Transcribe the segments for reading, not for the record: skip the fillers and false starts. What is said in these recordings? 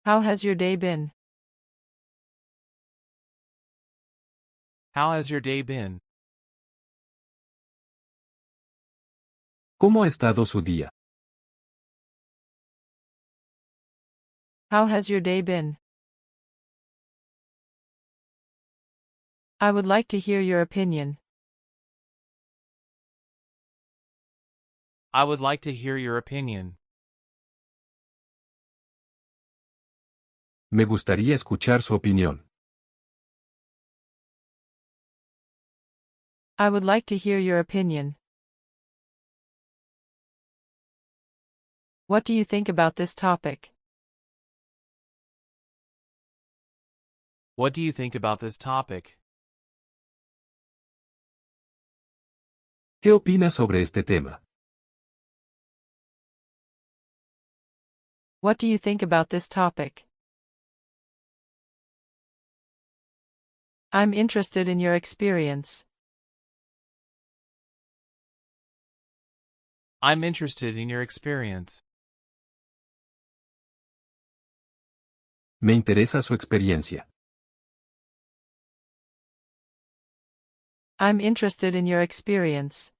How has your day been? How has your day been? ¿Cómo ha estado su día? How has your day been? I would like to hear your opinion. I would like to hear your opinion. Me gustaría escuchar su opinión. I would like to hear your opinion. What do you think about this topic? What do you think about this topic? ¿Qué opinas sobre este tema? What do you think about this topic? I'm interested in your experience. I'm interested in your experience. Me interesa su experiencia. I'm interested in your experience.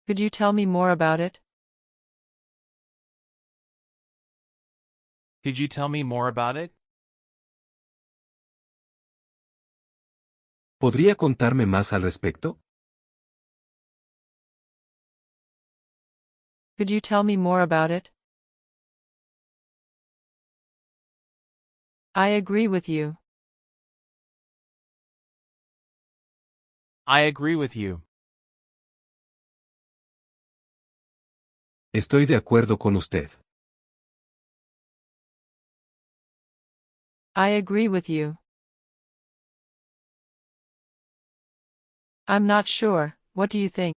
Could you tell me more about it? Could you tell me more about it? ¿Podría contarme más al respecto? Could you tell me more about it? I agree with you. I agree with you. Estoy de acuerdo con usted. I agree with you. I'm not sure, what do you think?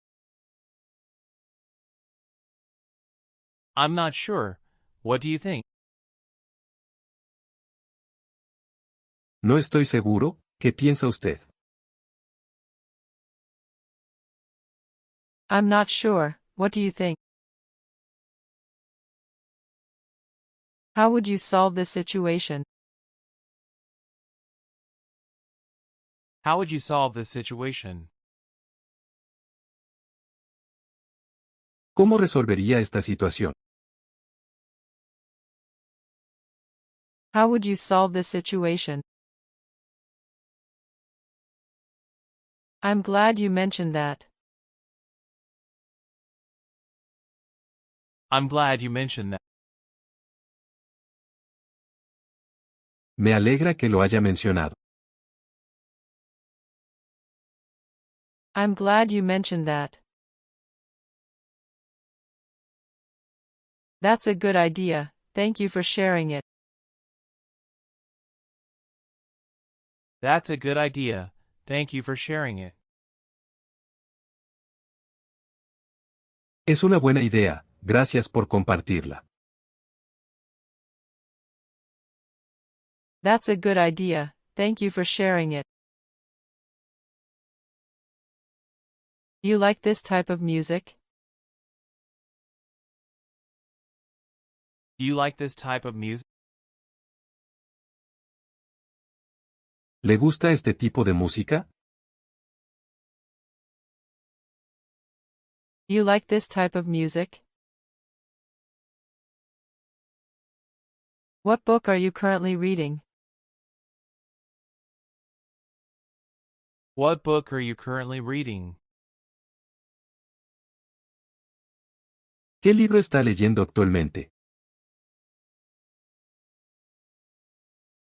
I'm not sure. What do you think? No estoy seguro, ¿qué piensa usted? I'm not sure, what do you think? How would you solve this situation? How would you solve this situation? ¿Cómo resolvería esta situación? How would you solve this situation? I'm glad you mentioned that. I'm glad you mentioned that. Me alegra que lo haya mencionado. I'm glad you mentioned that. That's a good idea, thank you for sharing it. That's a good idea. Thank you for sharing it. Es una buena idea, gracias por compartirla. That's a good idea, thank you for sharing it. You like this type of music? Do you like this type of music? ¿Le gusta este tipo de música? You like this type of music? What book are you currently reading? What book are you currently reading? ¿Qué libro está leyendo actualmente?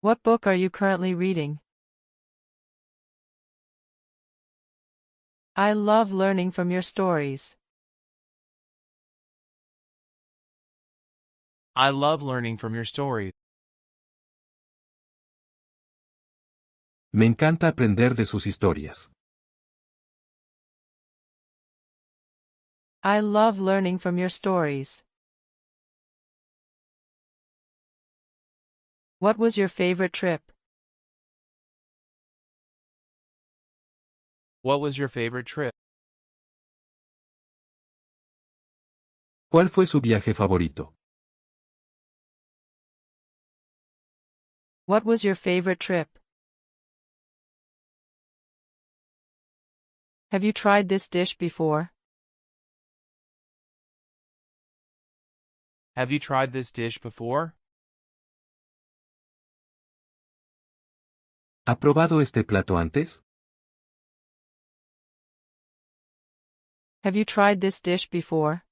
What book are you currently reading? I love learning from your stories. I love learning from your stories. Me encanta aprender de sus historias. I love learning from your stories. What was your favorite trip? What was your favorite trip? ¿Cuál fue su viaje favorito? What was your favorite trip? Have you tried this dish before? Have you tried this dish before? ¿Ha probado este plato antes? Have you tried this dish before?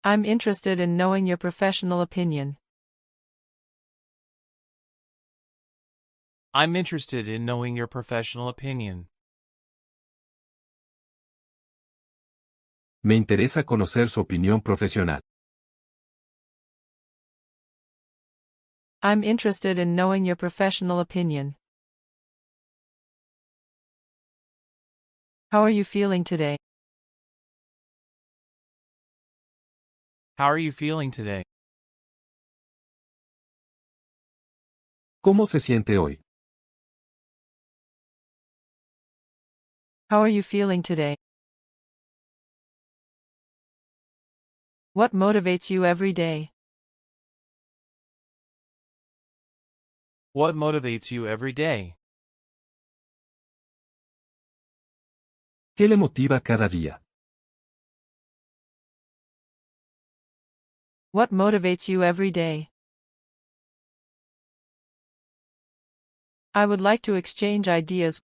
I'm interested in knowing your professional opinion. I'm interested in knowing your professional opinion. Me interesa conocer su opinión profesional. I'm interested in knowing your professional opinion. How are you feeling today? How are you feeling today? ¿Cómo se siente hoy? How are you feeling today? What motivates you every day? What motivates you every day? ¿Qué le motiva cada día? What motivates you every day? I would like to exchange ideas.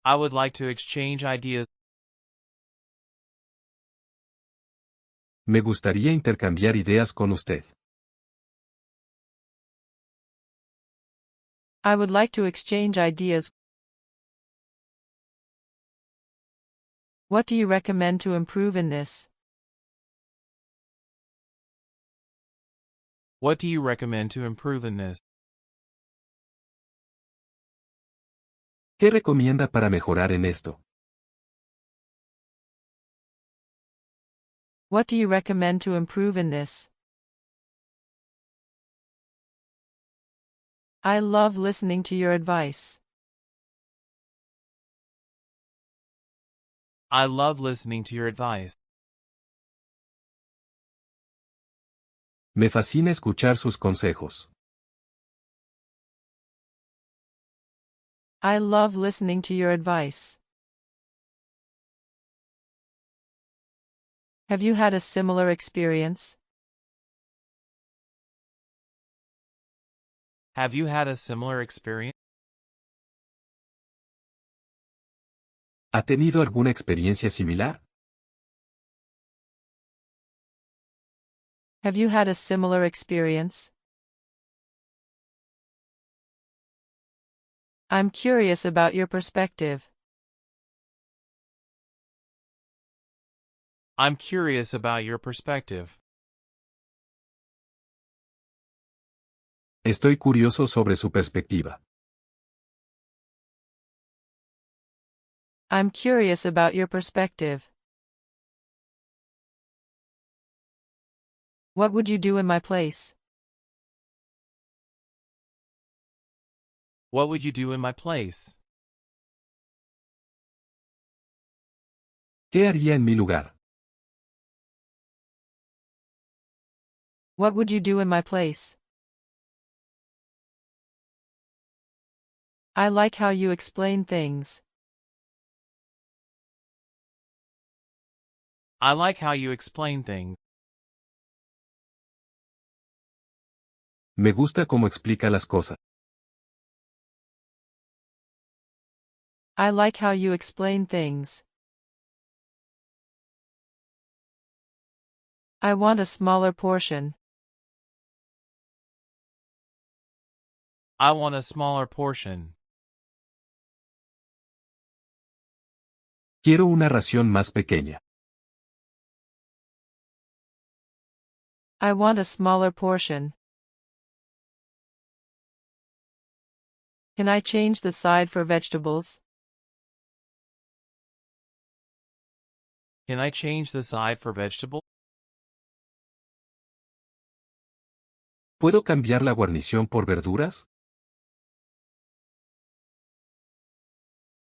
I would like to exchange ideas. Me gustaría intercambiar ideas con usted. I would like to exchange ideas. What do you recommend to improve in this? What do you recommend to improve in this? ¿Qué recomienda para mejorar en esto? What do you recommend to improve in this? I love listening to your advice. I love listening to your advice. Me fascina escuchar sus consejos. I love listening to your advice. Have you had a similar experience? Have you had a similar experience? ¿Ha tenido alguna experiencia similar? Have you had a similar experience? I'm curious about your perspective. I'm curious about your perspective. Estoy curioso sobre su perspectiva. I'm curious about your perspective. What would you do in my place? What would you do in my place? ¿Qué haría en mi lugar? What would you do in my place? I like how you explain things. I like how you explain things. Me gusta cómo explica las cosas. I like how you explain things. I want a smaller portion. I want a smaller portion. Quiero una ración más pequeña. I want a smaller portion. Can I change the side for vegetables? Can I change the side for vegetable? ¿Puedo cambiar la guarnición por verduras?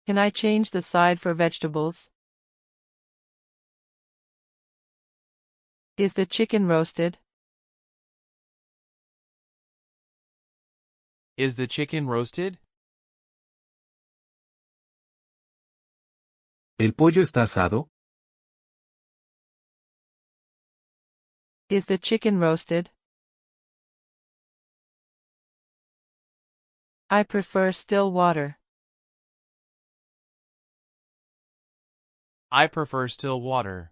Can I change the side for vegetables? Is the chicken roasted? Is the chicken roasted? ¿El pollo está asado? Is the chicken roasted? I prefer still water. I prefer still water.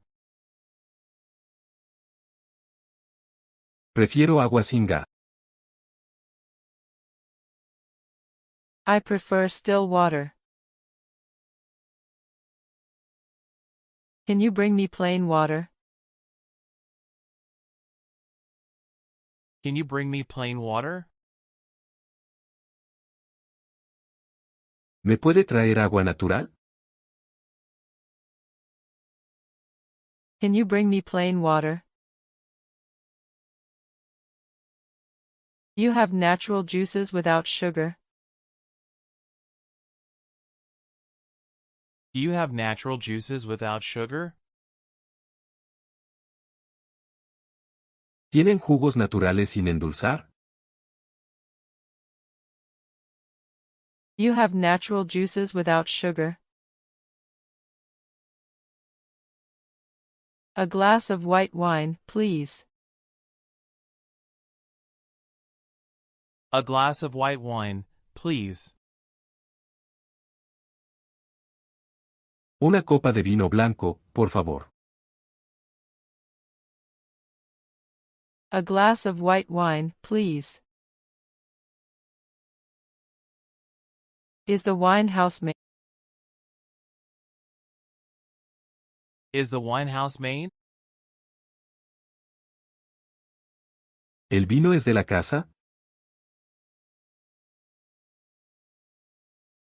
Prefiero agua sin gas. I prefer still water. Can you bring me plain water? Can you bring me plain water? ¿Me puede traer agua natural? Can you bring me plain water? You have natural juices without sugar. Do you have natural juices without sugar? ¿Tienen jugos naturales sin endulzar? You have natural juices without sugar. A glass of white wine, please. A glass of white wine, please. Una copa de vino blanco, por favor. A glass of white wine, please. Is the wine house made? Is the wine house made? ¿El vino es de la casa?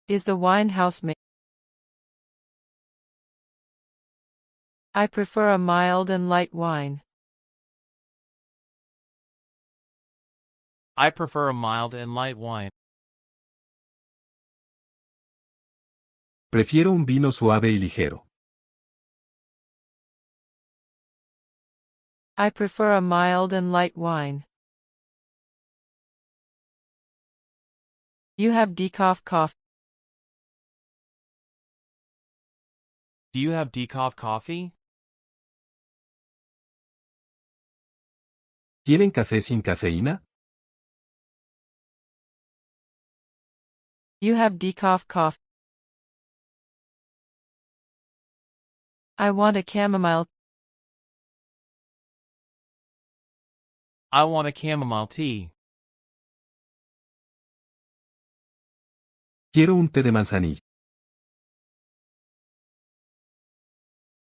Is the wine house made? I prefer a mild and light wine. I prefer a mild and light wine. Prefiero un vino suave y ligero. I prefer a mild and light wine. You have decaf coffee. Do you have decaf coffee? ¿Tienen café sin cafeína? You have decaf coffee. I want a chamomile. I want a chamomile tea. Quiero un té de manzanilla.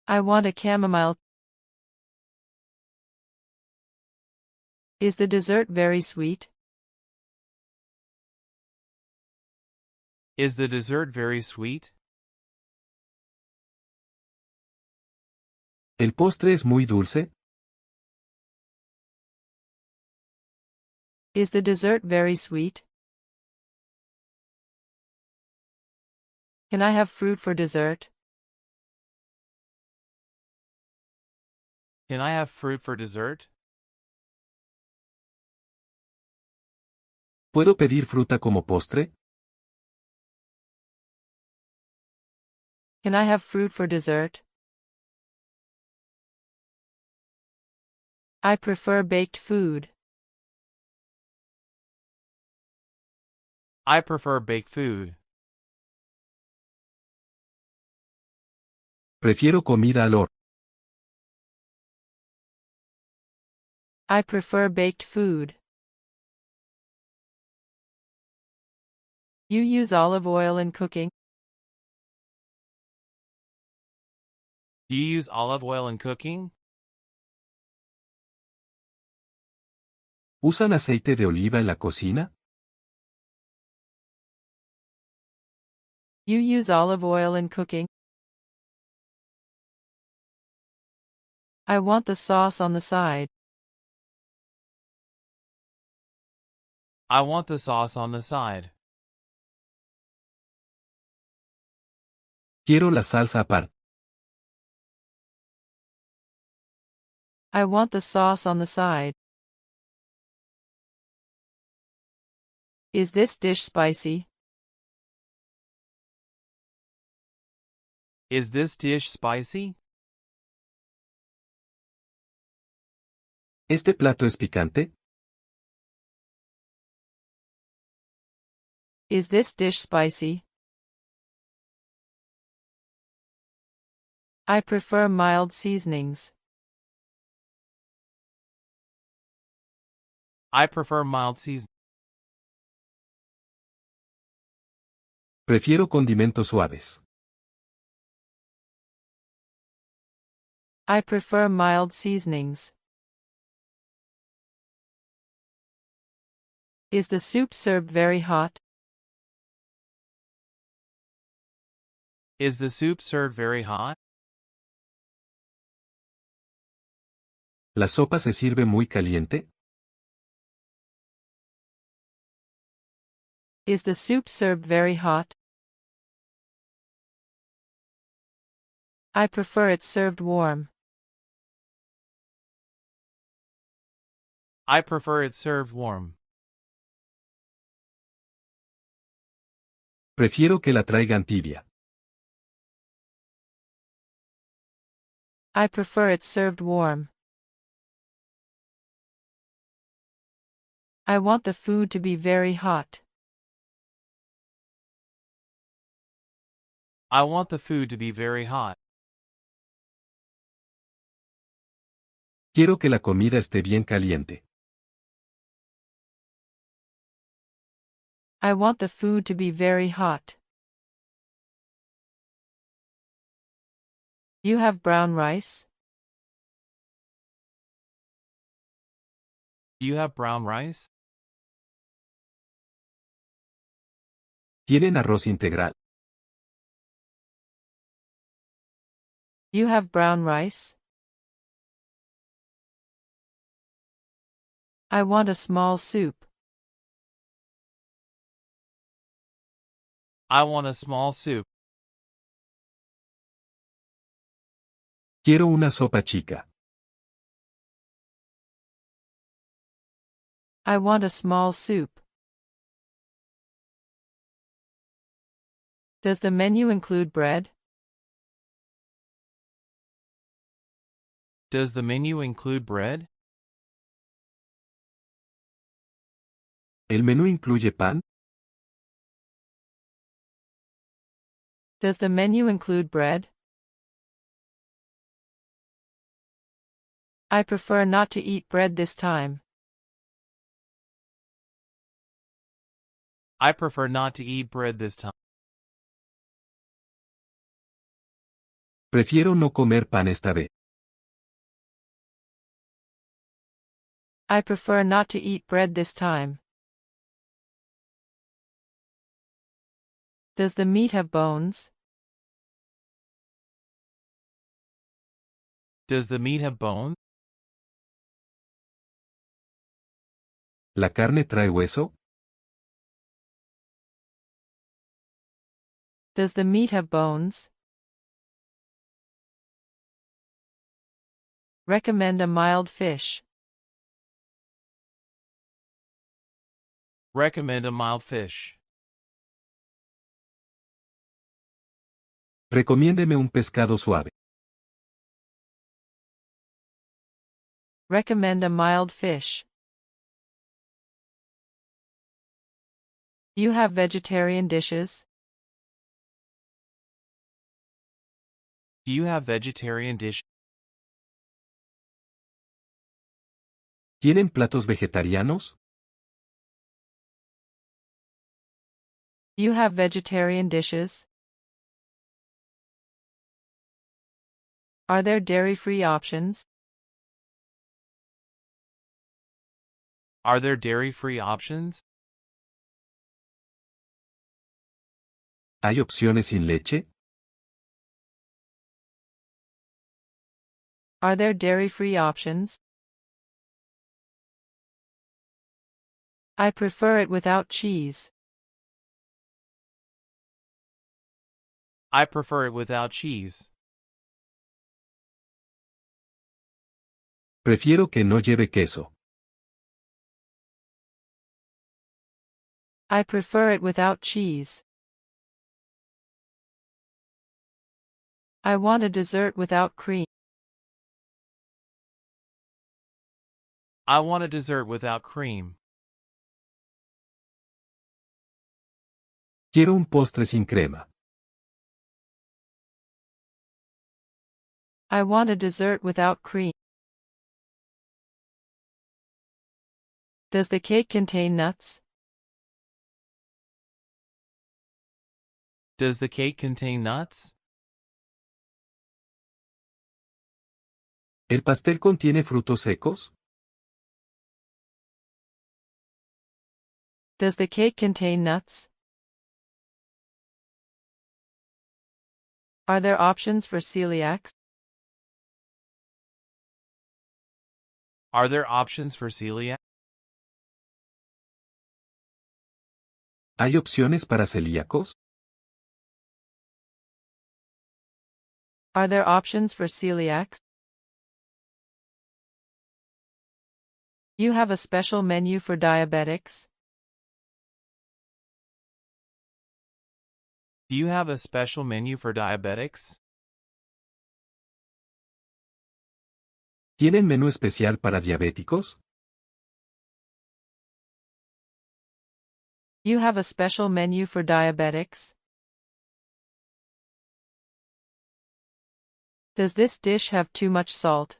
I want a chamomile. Is the dessert very sweet? Is the dessert very sweet? ¿El postre es muy dulce? Is the dessert very sweet? Can I have fruit for dessert? Can I have fruit for dessert? ¿Puedo pedir fruta como postre? Can I have fruit for dessert? I prefer baked food. I prefer baked food. Prefiero comida al horno. I prefer baked food. You use olive oil in cooking? Do you use olive oil in cooking? ¿Usan aceite de oliva en la cocina? You use olive oil in cooking? I want the sauce on the side. I want the sauce on the side. Quiero la salsa aparte. I want the sauce on the side. Is this dish spicy? Is this dish spicy? ¿Este plato es picante? Is this dish spicy? I prefer mild seasonings. I prefer mild seasoning. Prefiero condimentos suaves. I prefer mild seasonings. Is the soup served very hot? Is the soup served very hot? ¿La sopa se sirve muy caliente? Is the soup served very hot? I prefer it served warm. I prefer it served warm. Prefiero que la traigan tibia. I prefer it served warm. I want the food to be very hot. I want the food to be very hot. Quiero que la comida esté bien caliente. I want the food to be very hot. You have brown rice? You have brown rice? ¿Tienen arroz integral? You have brown rice? I want a small soup. I want a small soup. Quiero una sopa chica. I want a small soup. Does the menu include bread? Does the menu include bread? ¿El menú incluye pan? Does the menu include bread? I prefer not to eat bread this time. I prefer not to eat bread this time. Prefiero no comer pan esta vez. I prefer not to eat bread this time. Does the meat have bones? Does the meat have bone? ¿La carne trae hueso? Does the meat have bones? Recommend a mild fish. Recommend a mild fish. Recomiéndeme un pescado suave. Recommend a mild fish. You have vegetarian dishes? Do you have vegetarian dishes? ¿Tienen platos vegetarianos? You have vegetarian dishes? Are there dairy-free options? Are there dairy-free options? ¿Hay opciones sin leche? Are there dairy-free options? I prefer it without cheese. I prefer it without cheese. Prefiero que no lleve queso. I prefer it without cheese. I want a dessert without cream. I want a dessert without cream. Quiero un postre sin crema. I want a dessert without cream. Does the cake contain nuts? Does the cake contain nuts? ¿El pastel contiene frutos secos? Does the cake contain nuts? Are there options for celiacs? Are there options for celiac? ¿Hay opciones para celíacos? Are there options for celiacs? You have a special menu for diabetics? Do you have a special menu for diabetics? ¿Tienen menú especial para diabéticos? You have a special menu for diabetics? Does this dish have too much salt?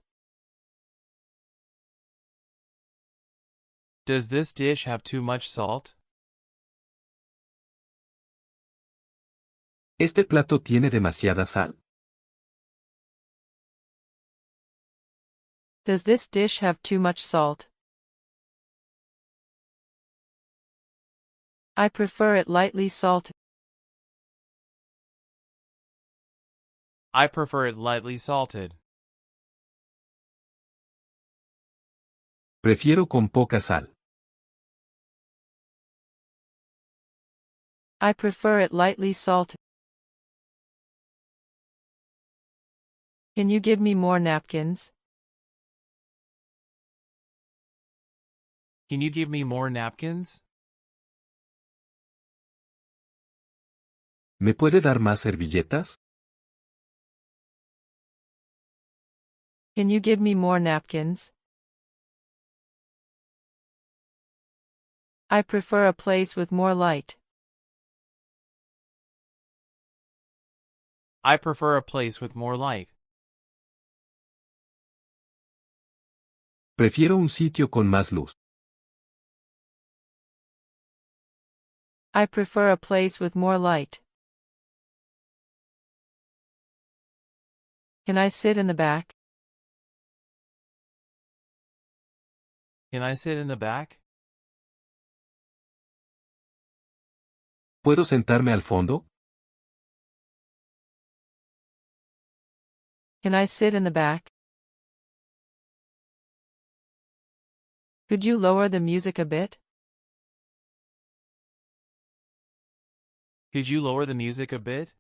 Does this dish have too much salt? ¿Este plato tiene demasiada sal? Does this dish have too much salt? I prefer it lightly salted. I prefer it lightly salted. Prefiero con poca sal. I prefer it lightly salted. Can you give me more napkins? Can you give me more napkins? ¿Me puede dar más servilletas? Can you give me more napkins? I prefer a place with more light. I prefer a place with more light. Prefiero un sitio con más luz. I prefer a place with more light. Can I sit in the back? Can I sit in the back? ¿Puedo sentarme al fondo? Can I sit in the back? Could you lower the music a bit? Could you lower the music a bit?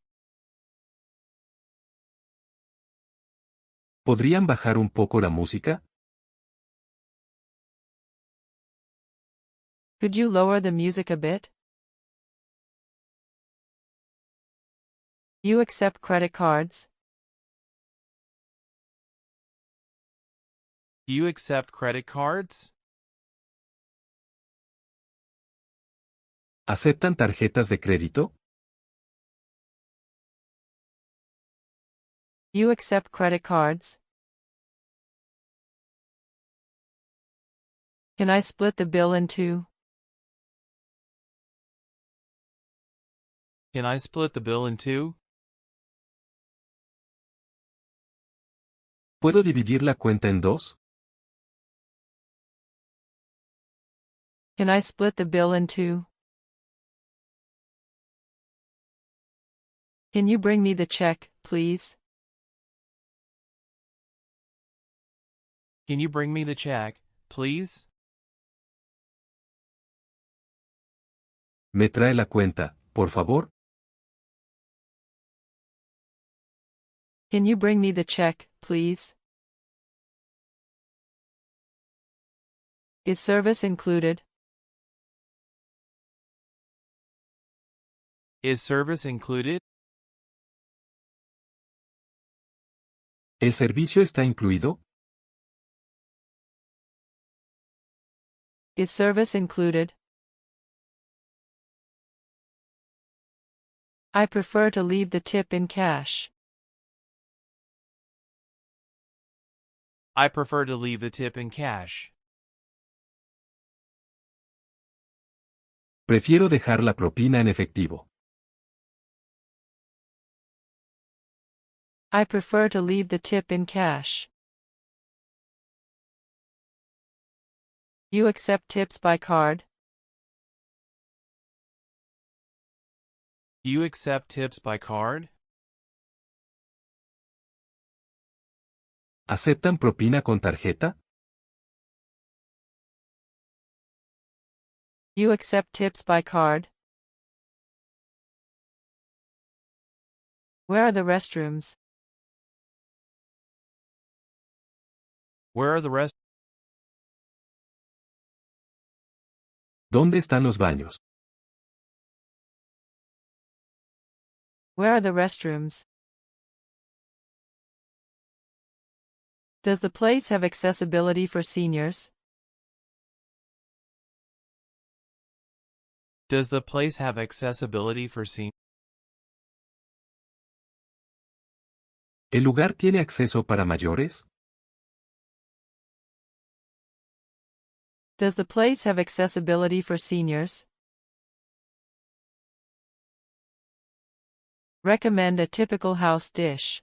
¿Podrían bajar un poco la música? Could you lower the music a bit? You accept credit cards? Do you accept credit cards? ¿Aceptan tarjetas de crédito? You accept credit cards? Can I split the bill in two? Can I split the bill in two? ¿Puedo dividir la cuenta en dos? Can I split the bill in two? Can you bring me the check, please? Can you bring me the check, please? ¿Me trae la cuenta, por favor? Can you bring me the check, please? Is service included? Is service included? ¿El servicio está incluido? Is service included? I prefer to leave the tip in cash. I prefer to leave the tip in cash. Prefiero dejar la propina en efectivo. I prefer to leave the tip in cash. You accept tips by card? Do you accept tips by card? ¿Aceptan propina con tarjeta? You accept tips by card? Where are the restrooms? Where are the rest? ¿Dónde están los baños? Where are the restrooms? Does the place have accessibility for seniors? Does the place have accessibility for seniors? ¿El lugar tiene acceso para mayores? Does the place have accessibility for seniors? Recommend a typical house dish.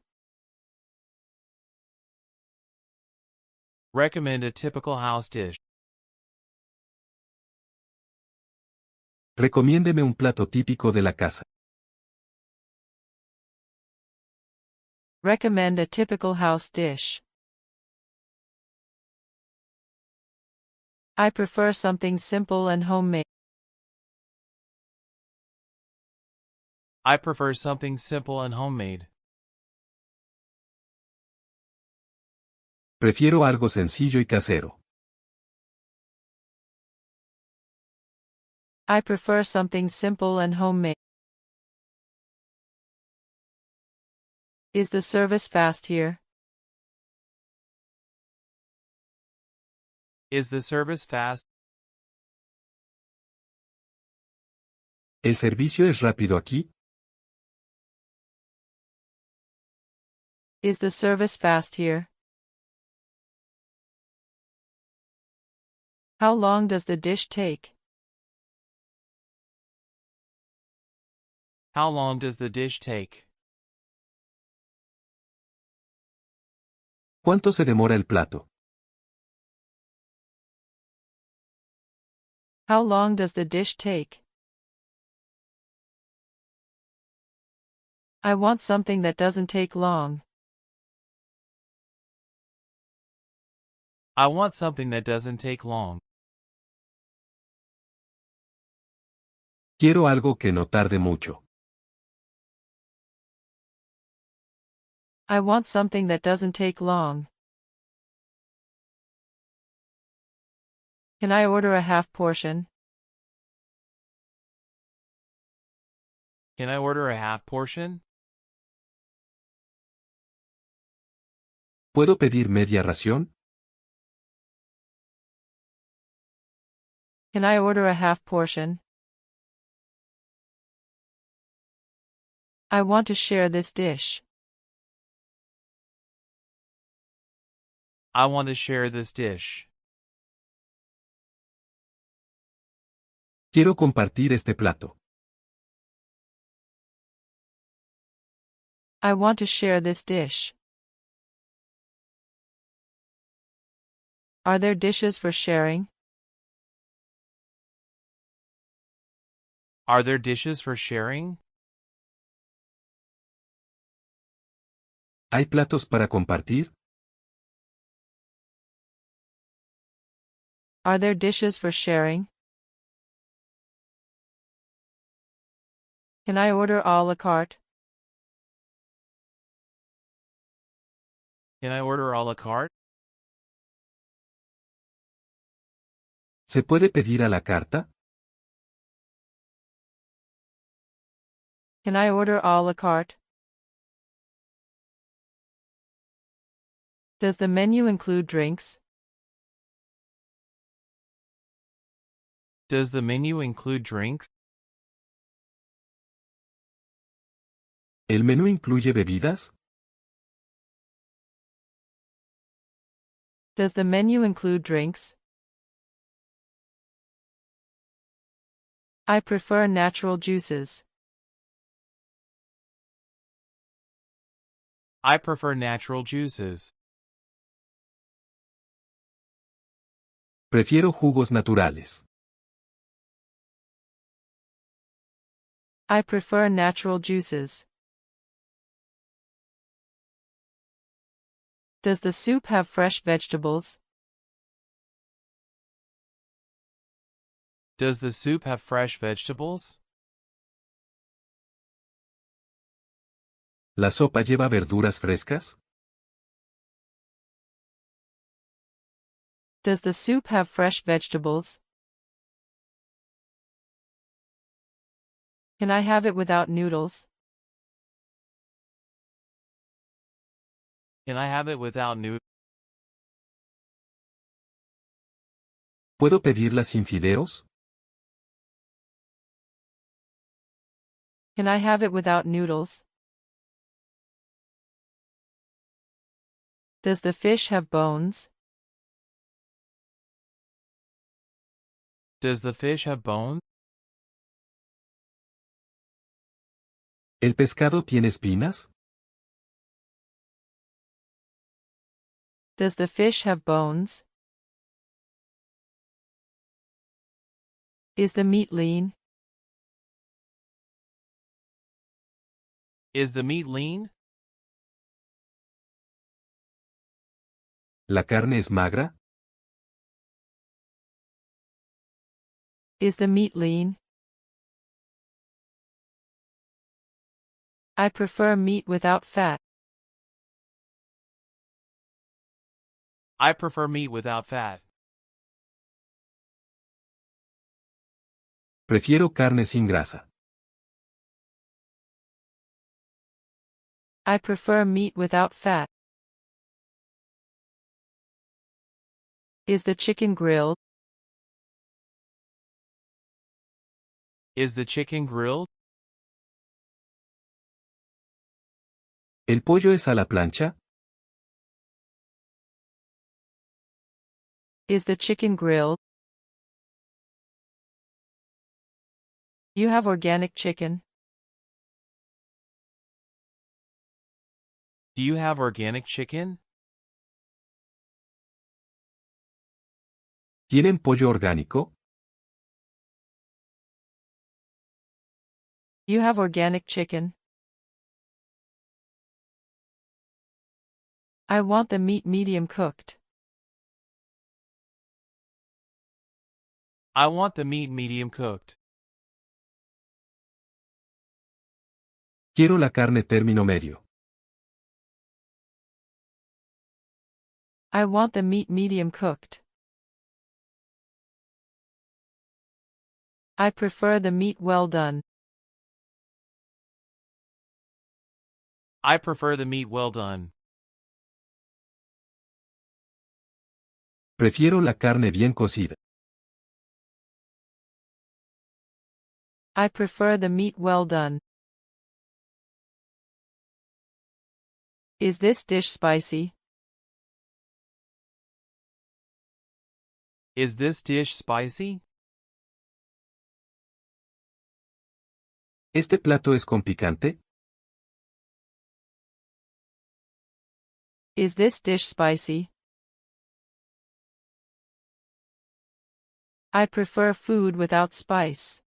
Recommend a typical house dish. Recomiéndeme un plato típico de la casa. Recommend a typical house dish. I prefer something simple and homemade. I prefer something simple and homemade. Prefiero algo sencillo y casero. I prefer something simple and homemade. Is the service fast here? Is the service fast? ¿El servicio es rápido aquí? Is the service fast here? How long does the dish take? How long does the dish take? ¿Cuánto se demora el plato? How long does the dish take? I want something that doesn't take long. I want something that doesn't take long. Quiero algo que no tarde mucho. I want something that doesn't take long. Can I order a half portion? Can I order a half portion? ¿Puedo pedir media ración? Can I order a half portion? I want to share this dish. I want to share this dish. Quiero compartir este plato. I want to share this dish. Are there dishes for sharing? Are there dishes for sharing? ¿Hay platos para compartir? Are there dishes for sharing? Can I order a la carte? Can I order a la carte? ¿Se puede pedir a la carta? Can I order a la carte? Does the menu include drinks? Does the menu include drinks? ¿El menú incluye bebidas? Does the menu include drinks? I prefer natural juices. I prefer natural juices. Prefiero jugos naturales. I prefer natural juices. Does the soup have fresh vegetables? Does the soup have fresh vegetables? ¿La sopa lleva verduras frescas? Does the soup have fresh vegetables? Can I have it without noodles? Can I have it without noodles? ¿Puedo pedirla sin fideos? Can I have it without noodles? Does the fish have bones? Does the fish have bones? ¿El pescado tiene espinas? Does the fish have bones? Is the meat lean? Is the meat lean? ¿La carne es magra? Is the meat lean? I prefer meat without fat. I prefer meat without fat. Prefiero carne sin grasa. I prefer meat without fat. Is the chicken grilled? Is the chicken grilled? ¿El pollo es a la plancha? Is the chicken grilled? You have organic chicken? Do you have organic chicken? ¿Tienen pollo orgánico? You have organic chicken? I want the meat medium cooked. I want the meat medium cooked. Quiero la carne término medio. I want the meat medium cooked. I prefer the meat well done. I prefer the meat well done. Prefiero la carne bien cocida. I prefer the meat well done. Is this dish spicy? Is this dish spicy? ¿Este plato es con picante? Is this dish spicy? I prefer food without spice.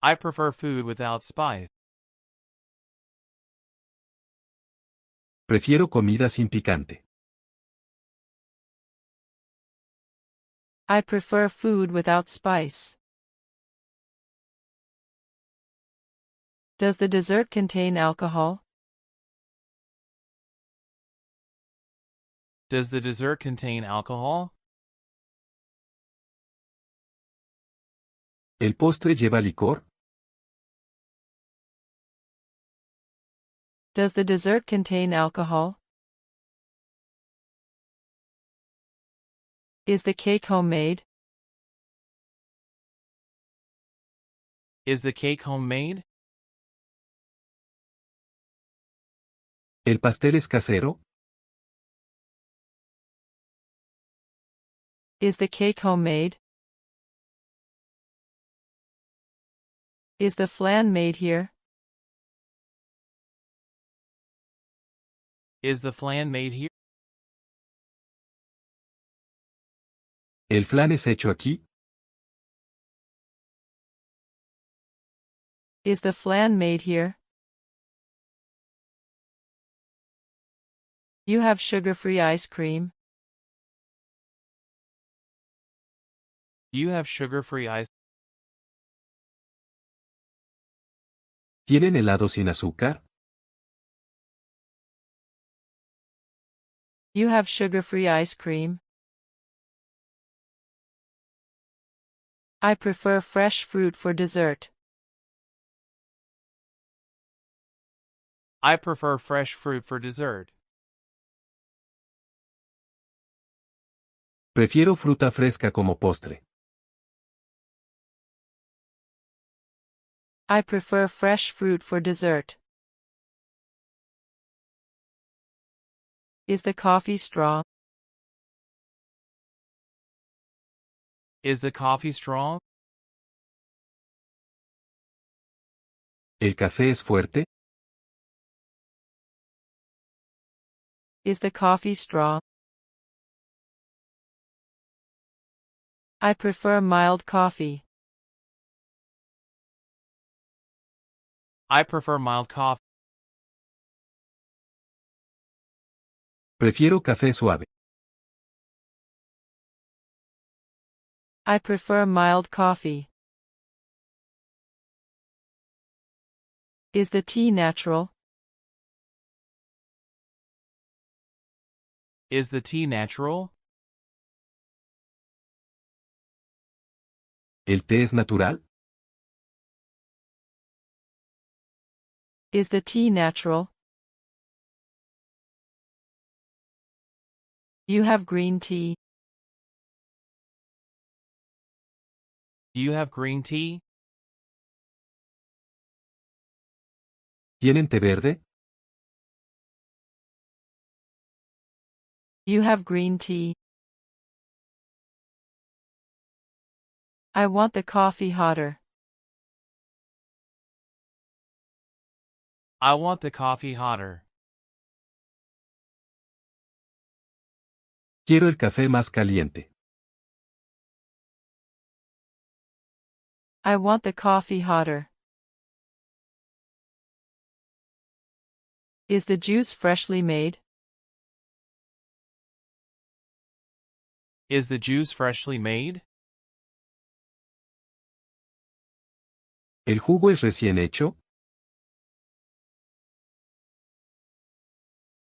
I prefer food without spice. Prefiero comida sin picante. I prefer food without spice. Does the dessert contain alcohol? Does the dessert contain alcohol? ¿El postre lleva licor? Does the dessert contain alcohol? Is the cake homemade? Is the cake homemade? ¿El pastel es casero? Is the cake homemade? Is the flan made here? Is the flan made here? ¿El flan es hecho aquí? Is the flan made here? You have sugar-free ice cream? Do you have sugar-free ice? ¿Tienen helado sin azúcar? You have sugar-free ice cream? I prefer fresh fruit for dessert. I prefer fresh fruit for dessert. Prefiero fruta fresca como postre. I prefer fresh fruit for dessert. Is the coffee strong? Is the coffee strong? ¿El café es fuerte? Is the coffee strong? I prefer mild coffee. I prefer mild coffee. Prefiero café suave. I prefer mild coffee. Is the tea natural? Is the tea natural? ¿El té es natural? Is the tea natural? You have green tea. Do you have green tea? ¿Tienen té verde? You have green tea. I want the coffee hotter. I want the coffee hotter. Quiero el café más caliente. I want the coffee hotter. Is the juice freshly made? Is the juice freshly made? ¿El jugo es recién hecho?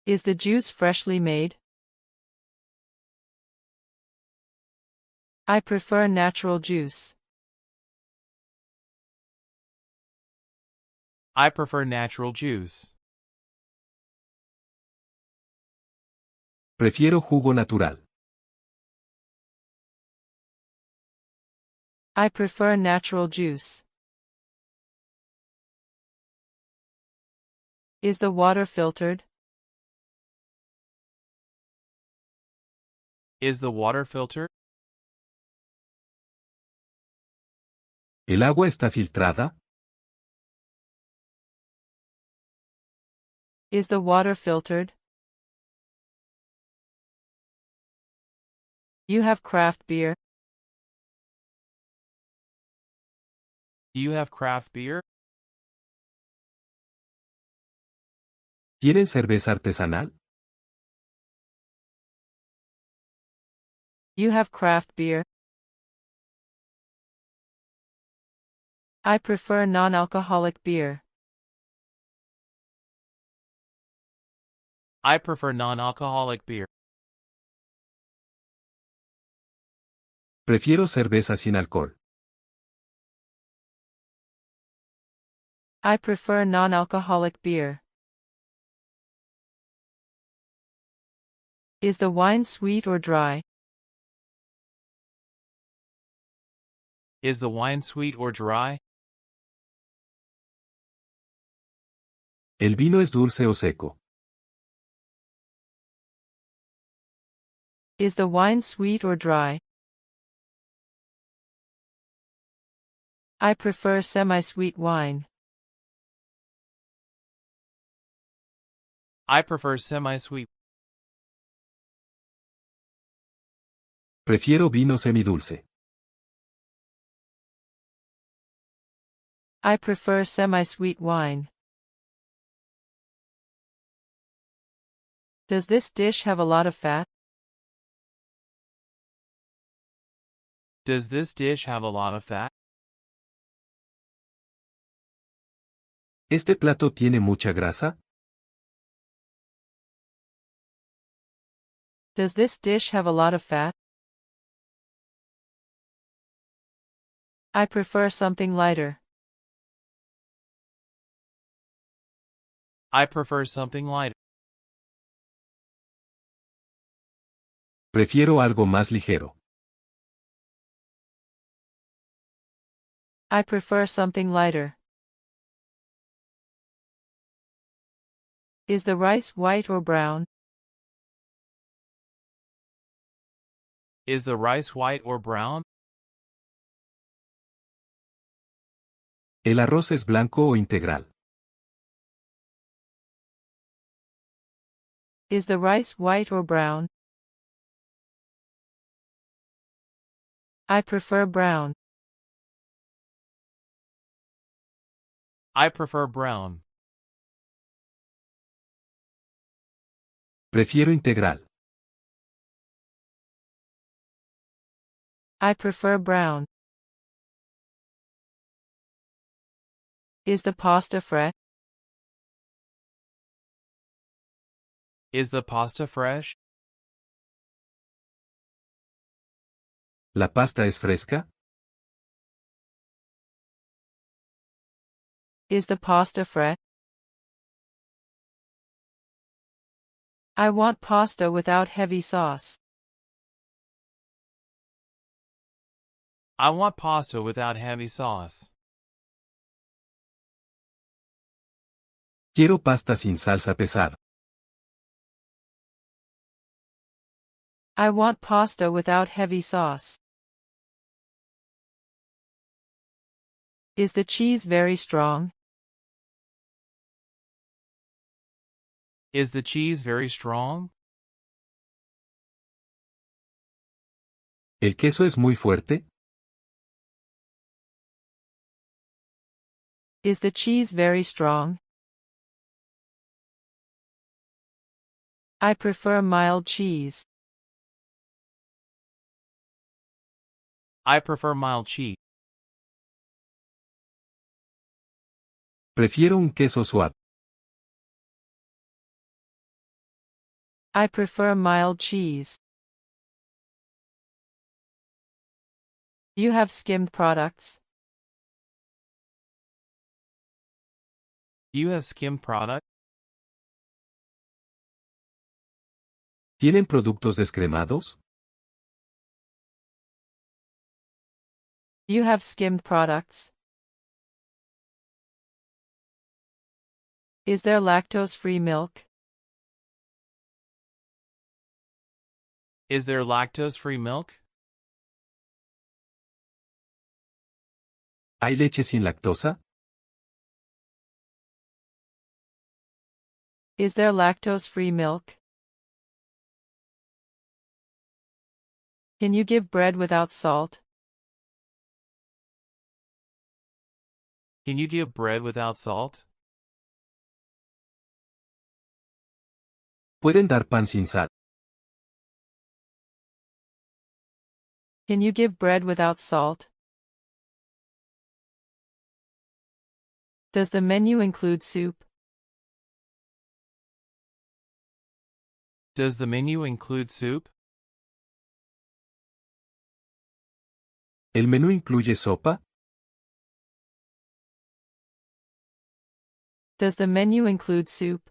Is the juice freshly made? I prefer natural juice. I prefer natural juice. Prefiero jugo natural. I prefer natural juice. Is the water filtered? Is the water filtered? ¿El agua está filtrada? Is the water filtered? You have craft beer? Do you have craft beer? ¿Tienen cerveza artesanal? You have craft beer? I prefer non-alcoholic beer. I prefer non-alcoholic beer. Prefiero cerveza sin alcohol. I prefer non-alcoholic beer. Is the wine sweet or dry? Is the wine sweet or dry? ¿El vino es dulce o seco? Is the wine sweet or dry? I prefer semi-sweet wine. I prefer semi-sweet. Prefiero vino semidulce. I prefer semi-sweet wine. Does this dish have a lot of fat? Does this dish have a lot of fat? ¿Este plato tiene mucha grasa? Does this dish have a lot of fat? I prefer something lighter. I prefer something lighter. Prefiero algo más ligero. I prefer something lighter. Is the rice white or brown? Is the rice white or brown? ¿El arroz es blanco o integral? Is the rice white or brown? I prefer brown. I prefer brown. Prefiero integral. I prefer brown. Is the pasta fresh? Is the pasta fresh? ¿La pasta es fresca? Is the pasta fresh? I want pasta without heavy sauce. I want pasta without heavy sauce. Quiero pasta sin salsa pesada. I want pasta without heavy sauce. Is the cheese very strong? Is the cheese very strong? ¿El queso es muy fuerte? Is the cheese very strong? I prefer mild cheese. I prefer mild cheese. Prefiero un queso suave. I prefer mild cheese. You have skimmed products? Do you have skimmed product? ¿Tienen productos descremados? You have skimmed products? Is there lactose-free milk? Is there lactose-free milk? ¿Hay leche sin lactosa? Is there lactose-free milk? Can you give bread without salt? Can you give bread without salt? ¿Pueden dar pan sin sal? Can you give bread without salt? Does the menu include soup? Does the menu include soup? ¿El menú incluye sopa? Does the menu include soup?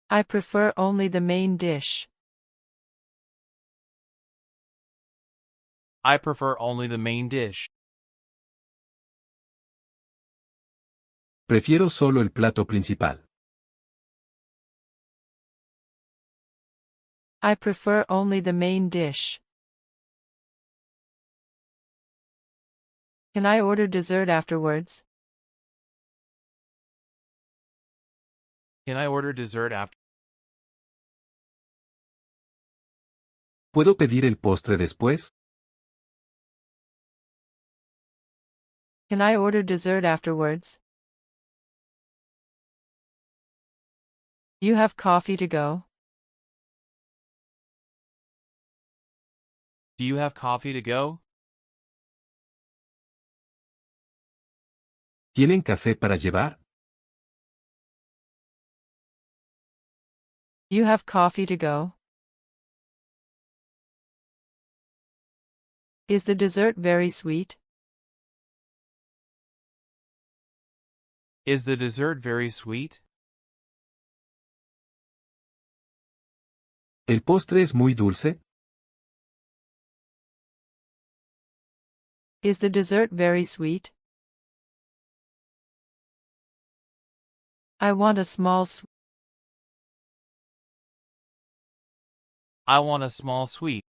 I prefer only the main dish. I prefer only the main dish. Prefiero solo el plato principal. I prefer only the main dish. Can I order dessert afterwards? Can I order dessert after? ¿Puedo pedir el postre después? Can I order dessert afterwards? You have coffee to go? Do you have coffee to go? ¿Tienen café para llevar? You have coffee to go? Is the dessert very sweet? Is the dessert very sweet? ¿El postre es muy dulce? Is the dessert very sweet? I want a small I want a small sweet.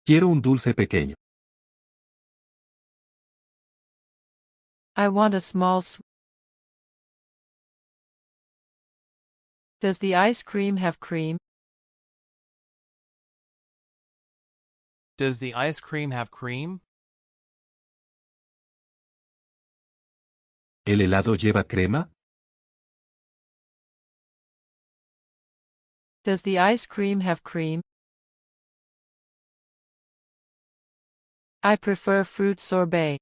Quiero un dulce pequeño. I want a small Does the ice cream have cream? Does the ice cream have cream? ¿El helado lleva crema? Does the ice cream have cream? I prefer fruit sorbet.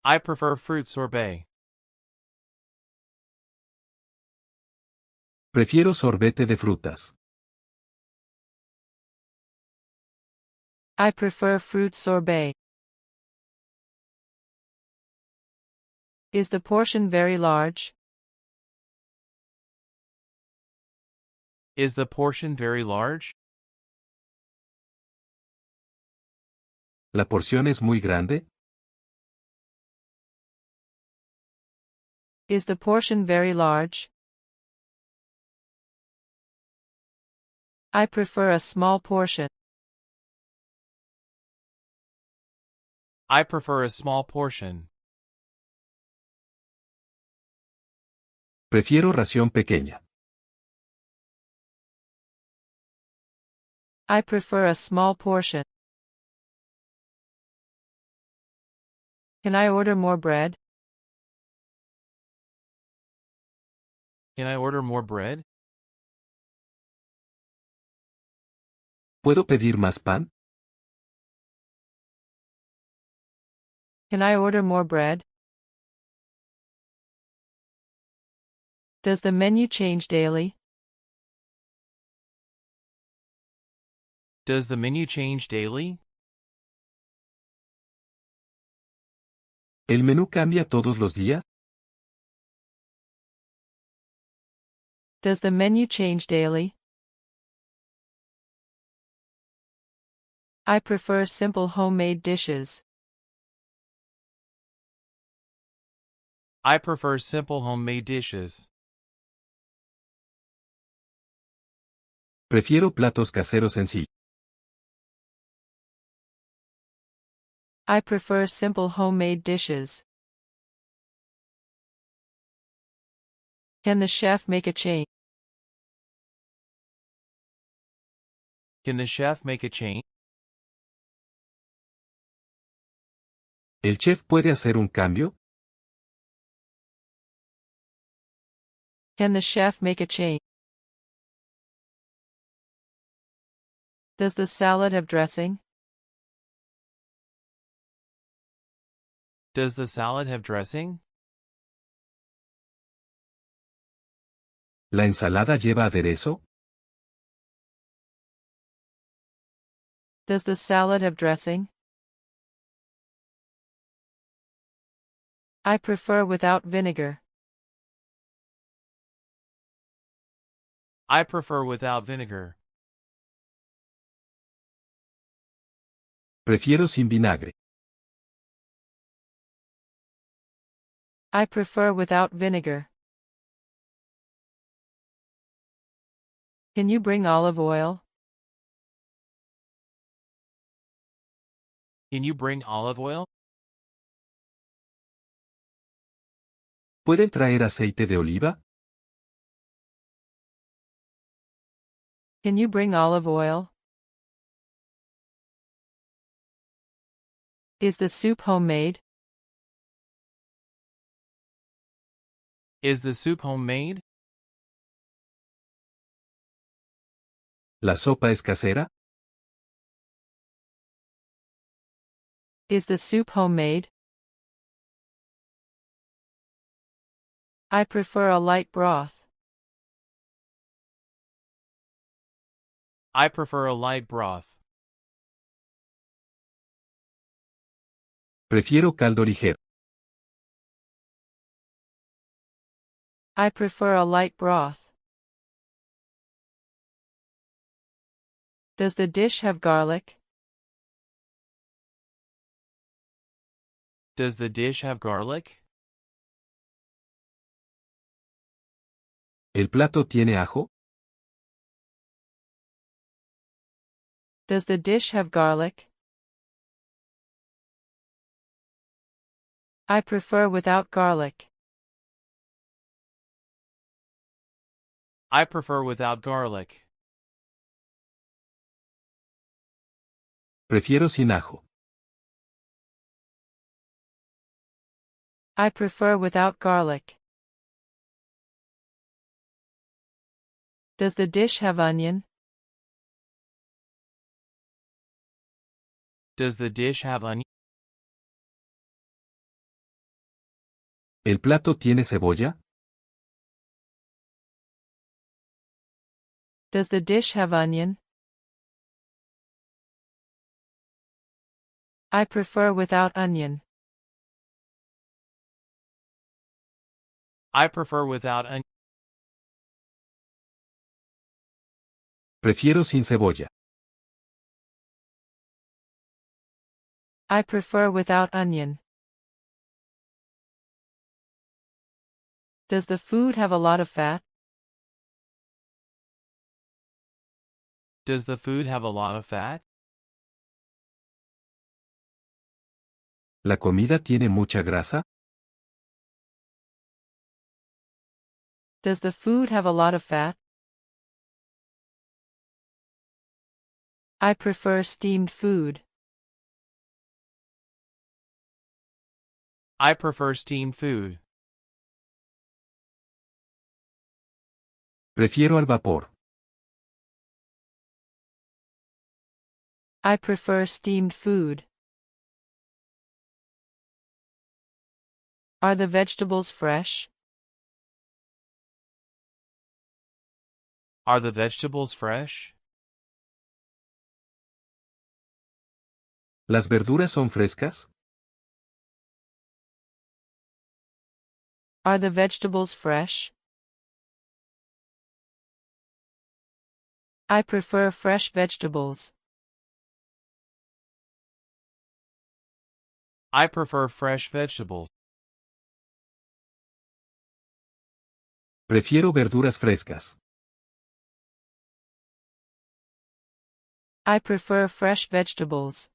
I prefer fruit sorbet. Prefiero sorbete de frutas. I prefer fruit sorbet. Is the portion very large? Is the portion very large? ¿La porción es muy grande? Is the portion very large? I prefer a small portion. I prefer a small portion. Prefiero ración pequeña. I prefer a small portion. Can I order more bread? Can I order more bread? ¿Puedo pedir más pan? Can I order more bread? Does the menu change daily? Does the menu change daily? ¿El menú cambia todos los días? Does the menu change daily? I prefer simple homemade dishes. I prefer simple homemade dishes. Prefiero platos caseros sencillos. I prefer simple homemade dishes. Can the chef make a change? Can the chef make a change? ¿El chef puede hacer un cambio? Can the chef make a change? Does the salad have dressing? Does the salad have dressing? ¿La ensalada lleva aderezo? Does the salad have dressing? I prefer without vinegar. I prefer without vinegar. Prefiero sin vinagre. I prefer without vinegar. Can you bring olive oil? Can you bring olive oil? ¿Pueden traer aceite de oliva? Can you bring olive oil? Is the soup homemade? Is the soup homemade? ¿La sopa es casera? Is the soup homemade? I prefer a light broth. I prefer a light broth. Prefiero caldo ligero. I prefer a light broth. Does the dish have garlic? Does the dish have garlic? ¿El plato tiene ajo? Does the dish have garlic? I prefer without garlic. I prefer without garlic. Prefiero sin ajo. I prefer without garlic. Does the dish have onion? Does the dish have onion? ¿El plato tiene cebolla? Does the dish have onion? I prefer without onion. I prefer without onion. Prefiero sin cebolla. I prefer without onion. Does the food have a lot of fat? Does the food have a lot of fat? ¿La comida tiene mucha grasa? Does the food have a lot of fat? I prefer steamed food. I prefer steamed food. Prefiero al vapor. I prefer steamed food. Are the vegetables fresh? Are the vegetables fresh? ¿Las verduras son frescas? Are the vegetables fresh? I prefer fresh vegetables. I prefer fresh vegetables. Prefiero verduras frescas. I prefer fresh vegetables.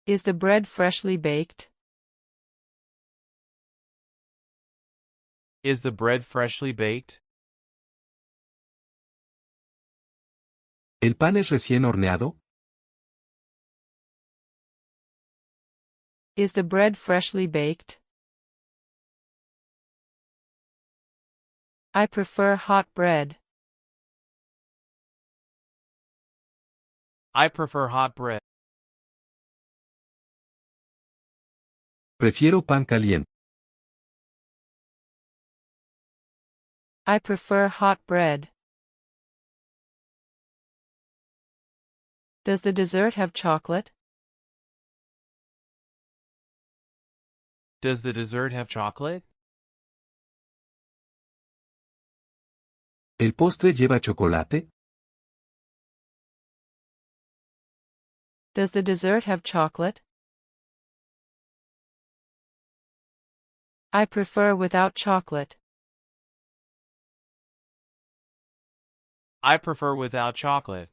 Is the bread freshly baked? Is the bread freshly baked? ¿El pan es recién horneado? Is the bread freshly baked? I prefer hot bread. I prefer hot bread. Prefiero pan caliente. I prefer hot bread. Does the dessert have chocolate? Does the dessert have chocolate? ¿El postre lleva chocolate? Does the dessert have chocolate? I prefer without chocolate. I prefer without chocolate.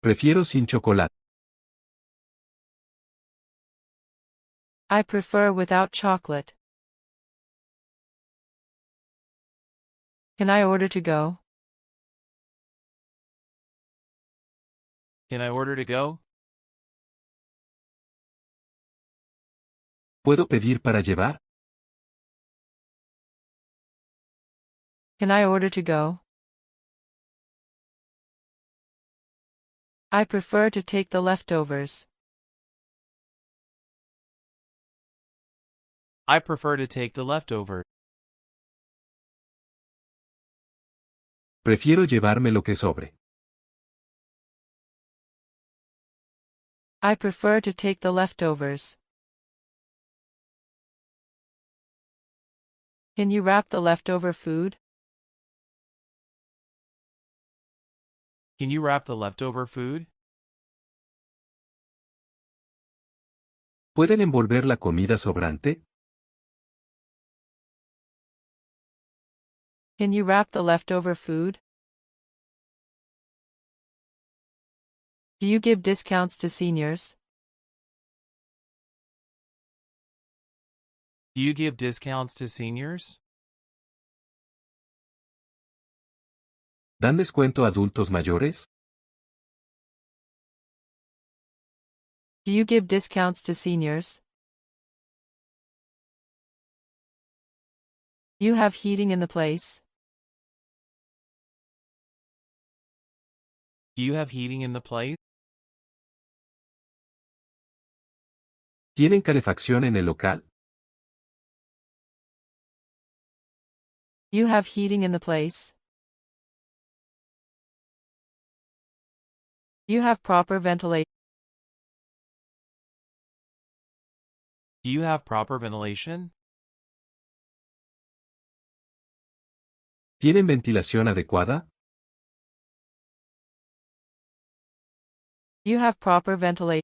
Prefiero sin chocolate. I prefer without chocolate. Can I order to go? Can I order to go? ¿Puedo pedir para llevar? Can I order to go? I prefer to take the leftovers. I prefer to take the leftover. Prefiero llevarme lo que sobre. I prefer to take the leftovers. Can you wrap the leftover food? Can you wrap the leftover food? ¿Pueden envolver la comida sobrante? Can you wrap the leftover food? Do you give discounts to seniors? Do you give discounts to seniors? ¿Dan descuento a adultos mayores? Do you give discounts to seniors? You have heating in the place? Do you have heating in the place? ¿Tienen calefacción en el local? You have heating in the place? You have proper ventilation? Do you have proper ventilation? ¿Tienen ventilación adecuada? You have proper ventilation?